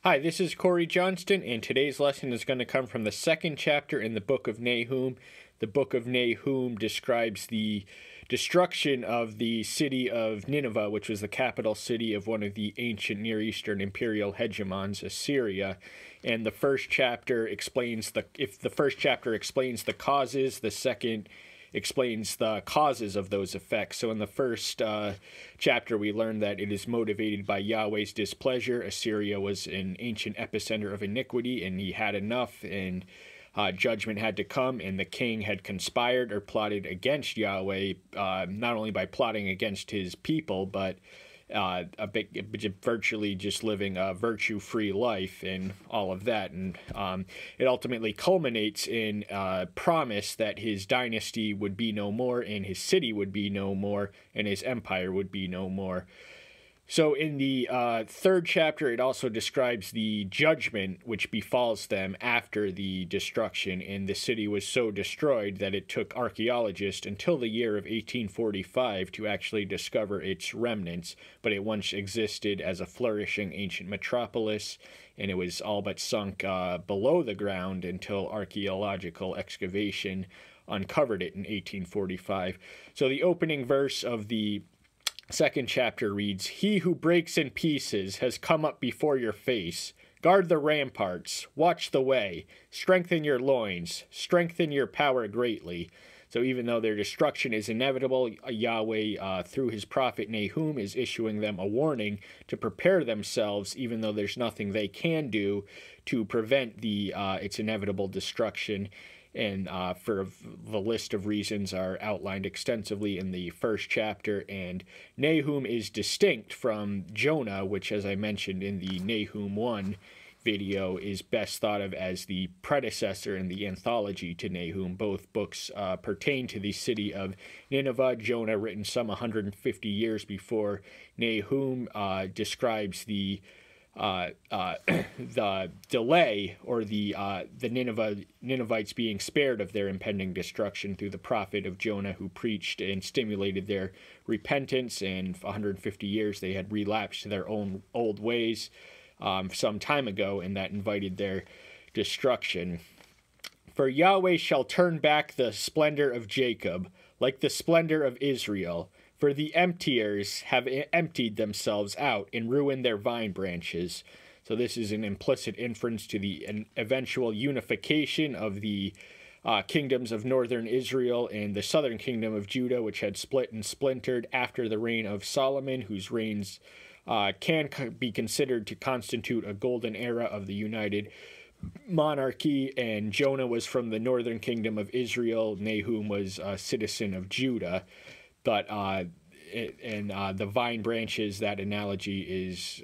Hi, this is Corey Johnston, and today's lesson is going to come from the second chapter in the book of Nahum. The book of Nahum describes the destruction of the city of Nineveh, which was the capital city of one of the ancient Near Eastern imperial hegemons, Assyria. And the first chapter explains the causes, the second explains the causes of those effects. So in the first chapter, we learned that it is motivated by Yahweh's displeasure. Assyria was an ancient epicenter of iniquity, and he had enough, and judgment had to come, and the king had conspired or plotted against Yahweh, not only by plotting against his people, but virtually just living a virtue-free life and all of that. And it ultimately culminates in a promise that his dynasty would be no more, and his city would be no more, and his empire would be no more. So in the third chapter, it also describes the judgment which befalls them after the destruction, and the city was so destroyed that it took archaeologists until the year of 1845 to actually discover its remnants, but it once existed as a flourishing ancient metropolis, and it was all but sunk below the ground until archaeological excavation uncovered it in 1845. So the opening verse of the second chapter reads, "He who breaks in pieces has come up before your face. Guard the ramparts, watch the way, strengthen your loins, strengthen your power greatly." So even though their destruction is inevitable, Yahweh, through his prophet Nahum, is issuing them a warning to prepare themselves, even though there's nothing they can do to prevent its inevitable destruction. And for the list of reasons are outlined extensively in the first chapter. And Nahum is distinct from Jonah, which, as I mentioned in the Nahum 1 video, is best thought of as the predecessor in the anthology to Nahum. Both books pertain to the city of Nineveh. Jonah, written some 150 years before Nahum, describes the delay, or the Ninevites being spared of their impending destruction through the prophet of Jonah, who preached and stimulated their repentance, and for 150 years they had relapsed to their own old ways some time ago, and that invited their destruction. "For Yahweh shall turn back the splendor of Jacob, like the splendor of Israel. For the emptiers have emptied themselves out and ruined their vine branches." So this is an implicit inference to the eventual unification of the kingdoms of northern Israel and the southern kingdom of Judah, which had split and splintered after the reign of Solomon, whose reigns can be considered to constitute a golden era of the united monarchy. And Jonah was from the northern kingdom of Israel. Nahum was a citizen of Judah. But the vine branches, that analogy is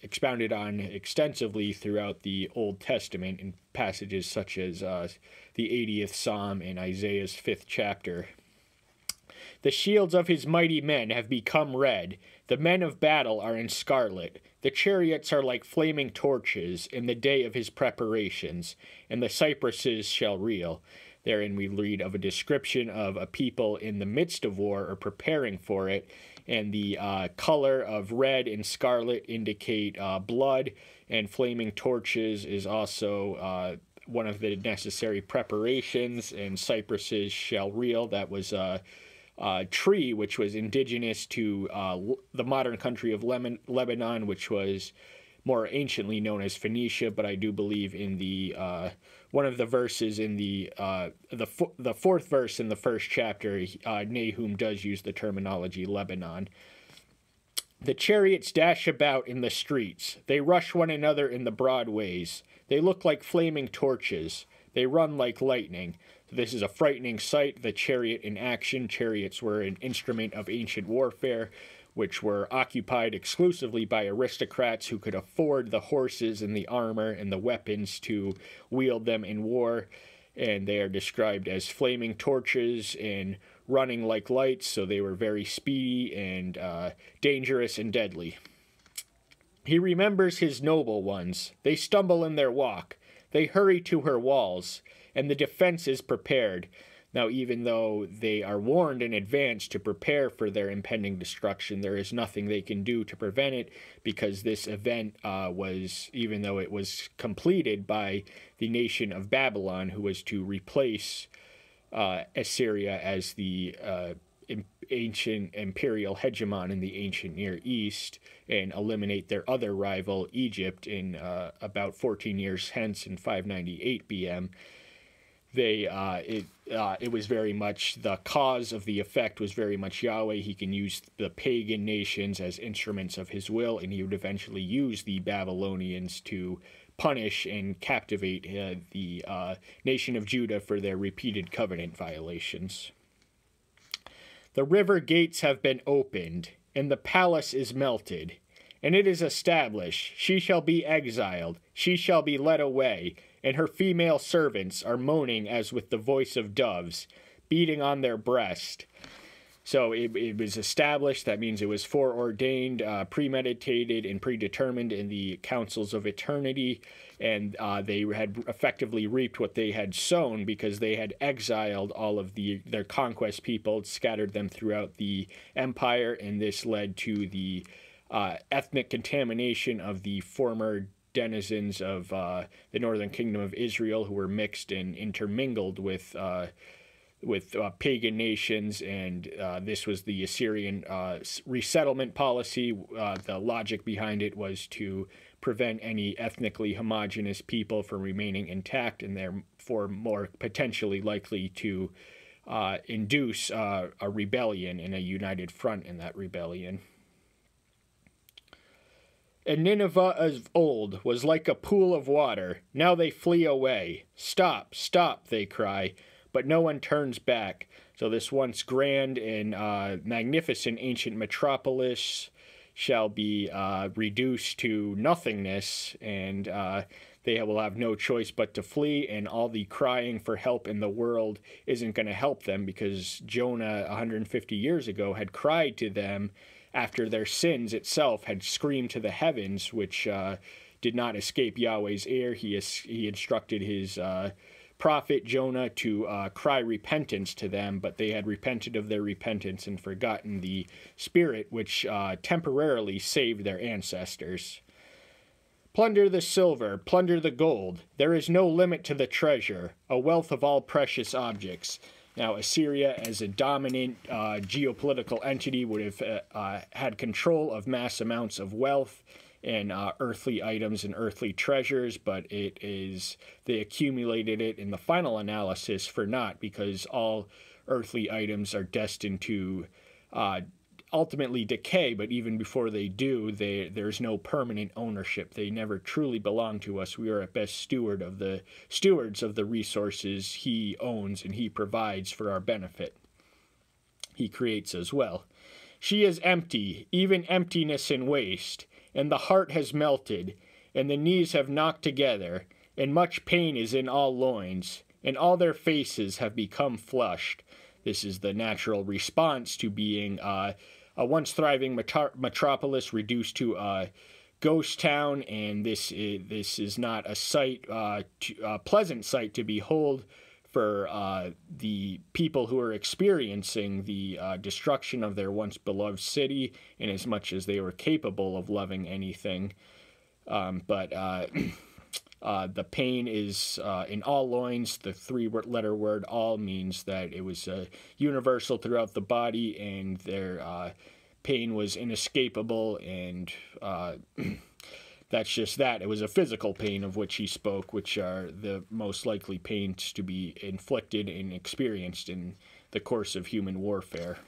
expounded on extensively throughout the Old Testament in passages such as the 80th Psalm and Isaiah's 5th chapter. "The shields of his mighty men have become red. The men of battle are in scarlet. The chariots are like flaming torches in the day of his preparations, and the cypresses shall reel." Therein we read of a description of a people in the midst of war or preparing for it, and the color of red and scarlet indicate blood, and flaming torches is also one of the necessary preparations, and cypresses shall reel. That was a tree which was indigenous to the modern country of Lebanon, which was more anciently known as Phoenicia, but I do believe in the one of the verses in the fourth verse in the first chapter, Nahum does use the terminology Lebanon. "The chariots dash about in the streets. They rush one another in the broad ways. They look like flaming torches. They run like lightning." So this is a frightening sight, the chariot in action. Chariots were an instrument of ancient warfare, which were occupied exclusively by aristocrats who could afford the horses and the armor and the weapons to wield them in war. And they are described as flaming torches and running like lights, so they were very speedy and dangerous and deadly. "He remembers his noble ones. They stumble in their walk. They hurry to her walls, and the defense is prepared. Now, even though they are warned in advance to prepare for their impending destruction, there is nothing they can do to prevent it, because this event even though it was completed by the nation of Babylon, who was to replace Assyria as the ancient imperial hegemon in the ancient Near East and eliminate their other rival, Egypt, in about 14 years hence in 598 BM. It was very much the cause of the effect was very much Yahweh. He can use the pagan nations as instruments of his will, and he would eventually use the Babylonians to punish and captivate the nation of Judah for their repeated covenant violations. The river gates have been opened, and the palace is melted, and it is established. She shall be exiled, she shall be led away, and her female servants are moaning as with the voice of doves, beating on their breast. So it was established. That means it was foreordained, premeditated, and predetermined in the councils of eternity, and they had effectively reaped what they had sown, because they had exiled all of their conquest people, scattered them throughout the empire, and this led to the ethnic contamination of the former denizens of the northern kingdom of Israel, who were mixed and intermingled with pagan nations, and this was the Assyrian resettlement policy. The logic behind it was to prevent any ethnically homogenous people from remaining intact, and therefore more potentially likely to induce a rebellion and a united front in that rebellion. And Nineveh of old was like a pool of water. Now they flee away. Stop, stop, they cry, but no one turns back. So this once grand and magnificent ancient metropolis shall be reduced to nothingness, and they will have no choice but to flee, and all the crying for help in the world isn't going to help them, because Jonah 150 years ago had cried to them after their sins itself had screamed to the heavens, which did not escape Yahweh's ear. He instructed his prophet Jonah to cry repentance to them, but they had repented of their repentance and forgotten the spirit which temporarily saved their ancestors. Plunder the silver, plunder the gold. There is no limit to the treasure, a wealth of all precious objects. Now, Assyria, as a dominant geopolitical entity, would have had control of mass amounts of wealth and earthly items and earthly treasures, but they accumulated it in the final analysis for naught, because all earthly items are destined to ultimately decay, but even before they do, there's no permanent ownership. They never truly belong to us. We are at best stewards of the resources he owns and he provides for our benefit. He creates as well. She is empty, even emptiness and waste, and the heart has melted, and the knees have knocked together, and much pain is in all loins, and all their faces have become flushed. This is the natural response to being a once thriving metropolis reduced to a ghost town, and this is not a pleasant sight to behold for the people who are experiencing the destruction of their once beloved city, in as much as they were capable of loving anything. But the pain is in all loins. The three-letter word all means that it was universal throughout the body, and their pain was inescapable, and that's just that. It was a physical pain of which he spoke, which are the most likely pains to be inflicted and experienced in the course of human warfare.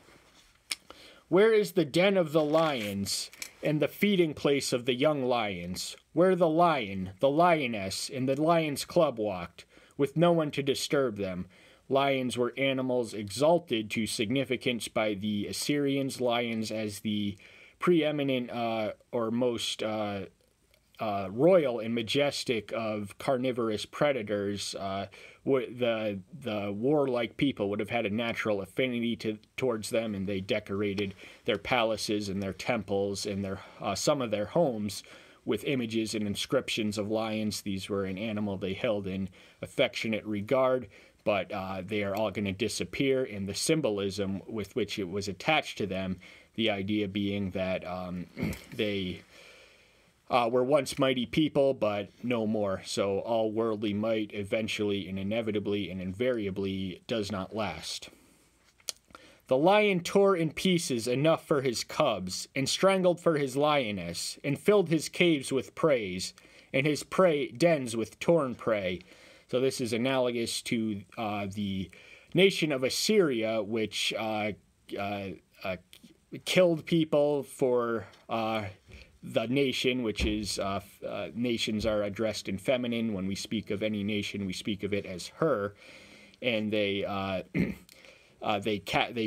Where is the den of the lions and the feeding place of the young lions, where the lion, the lioness, and the lion's club walked, with no one to disturb them? Lions were animals exalted to significance by the Assyrians. Lions as the preeminent or most royal and majestic of carnivorous predators. The warlike people would have had a natural affinity towards them, and they decorated their palaces and their temples and some of their homes with images and inscriptions of lions. These were an animal they held in affectionate regard, but they are all going to disappear, and the symbolism with which it was attached to them, the idea being that they were once mighty people, but no more. So all worldly might eventually and inevitably and invariably does not last. The lion tore in pieces enough for his cubs, and strangled for his lioness, and filled his caves with praise, and his prey dens with torn prey. So this is analogous to the nation of Assyria, which killed people for the nation, which is nations are addressed in feminine. When we speak of any nation, we speak of it as her, and they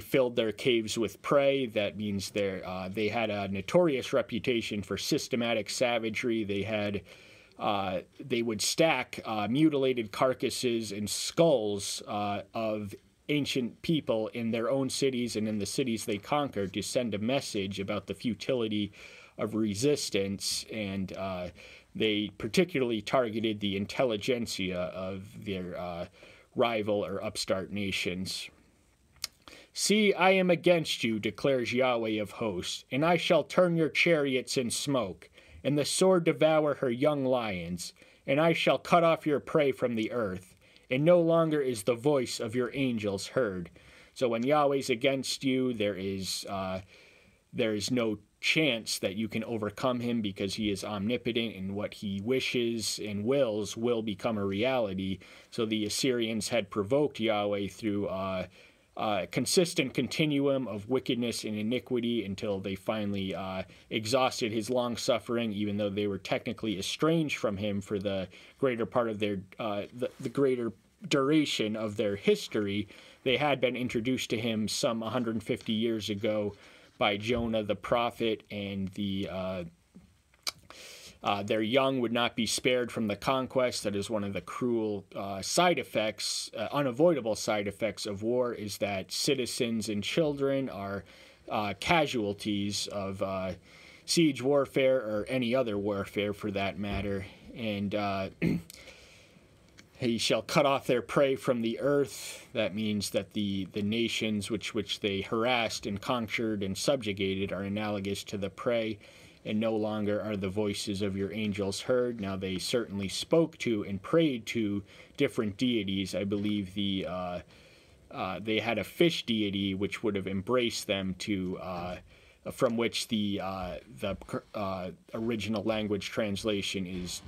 filled their caves with prey. That means they had a notorious reputation for systematic savagery. They would stack mutilated carcasses and skulls of ancient people in their own cities and in the cities they conquered to send a message about the futility of resistance, and they particularly targeted the intelligentsia of their rival or upstart nations. See, I am against you, declares Yahweh of hosts, and I shall turn your chariots in smoke, and the sword devour her young lions, and I shall cut off your prey from the earth, and no longer is the voice of your angels heard. So when Yahweh's against you, there is no chance that you can overcome him, because he is omnipotent, and what he wishes and wills will become a reality. So the Assyrians had provoked Yahweh through consistent continuum of wickedness and iniquity until they finally exhausted his long-suffering, even though they were technically estranged from him for the greater part of their the greater duration of their history. They had been introduced to him some 150 years ago by Jonah the prophet, and their young would not be spared from the conquest. That is one of the cruel side effects, unavoidable side effects of war, is that citizens and children are casualties of siege warfare, or any other warfare for that matter. And he shall cut off their prey from the earth. That means that the nations which they harassed and conquered and subjugated are analogous to the prey, and no longer are the voices of your angels heard. Now they certainly spoke to and prayed to different deities. I believe they had a fish deity which would have embraced them from which the original language translation is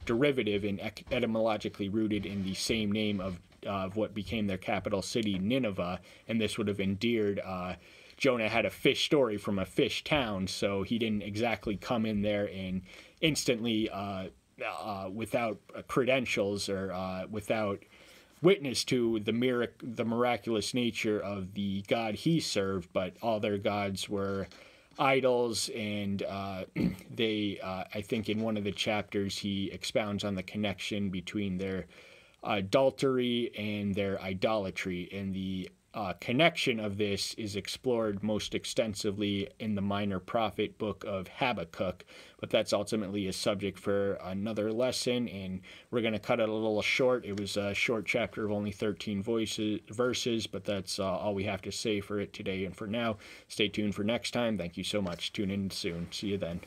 derivative and etymologically rooted in the same name of what became their capital city, Nineveh, and this would have endeared. Jonah had a fish story from a fish town, so he didn't exactly come in there and instantly, without credentials or without witness to the miraculous nature of the God he served, but all their gods were idols, and I think in one of the chapters he expounds on the connection between their adultery and their idolatry, and the connection of this is explored most extensively in the minor prophet book of Habakkuk, but that's ultimately a subject for another lesson, and we're going to cut it a little short. It was a short chapter of only 13 verses, but that's all we have to say for it today and for now. Stay tuned for next time. Thank you so much. Tune in soon. See you then.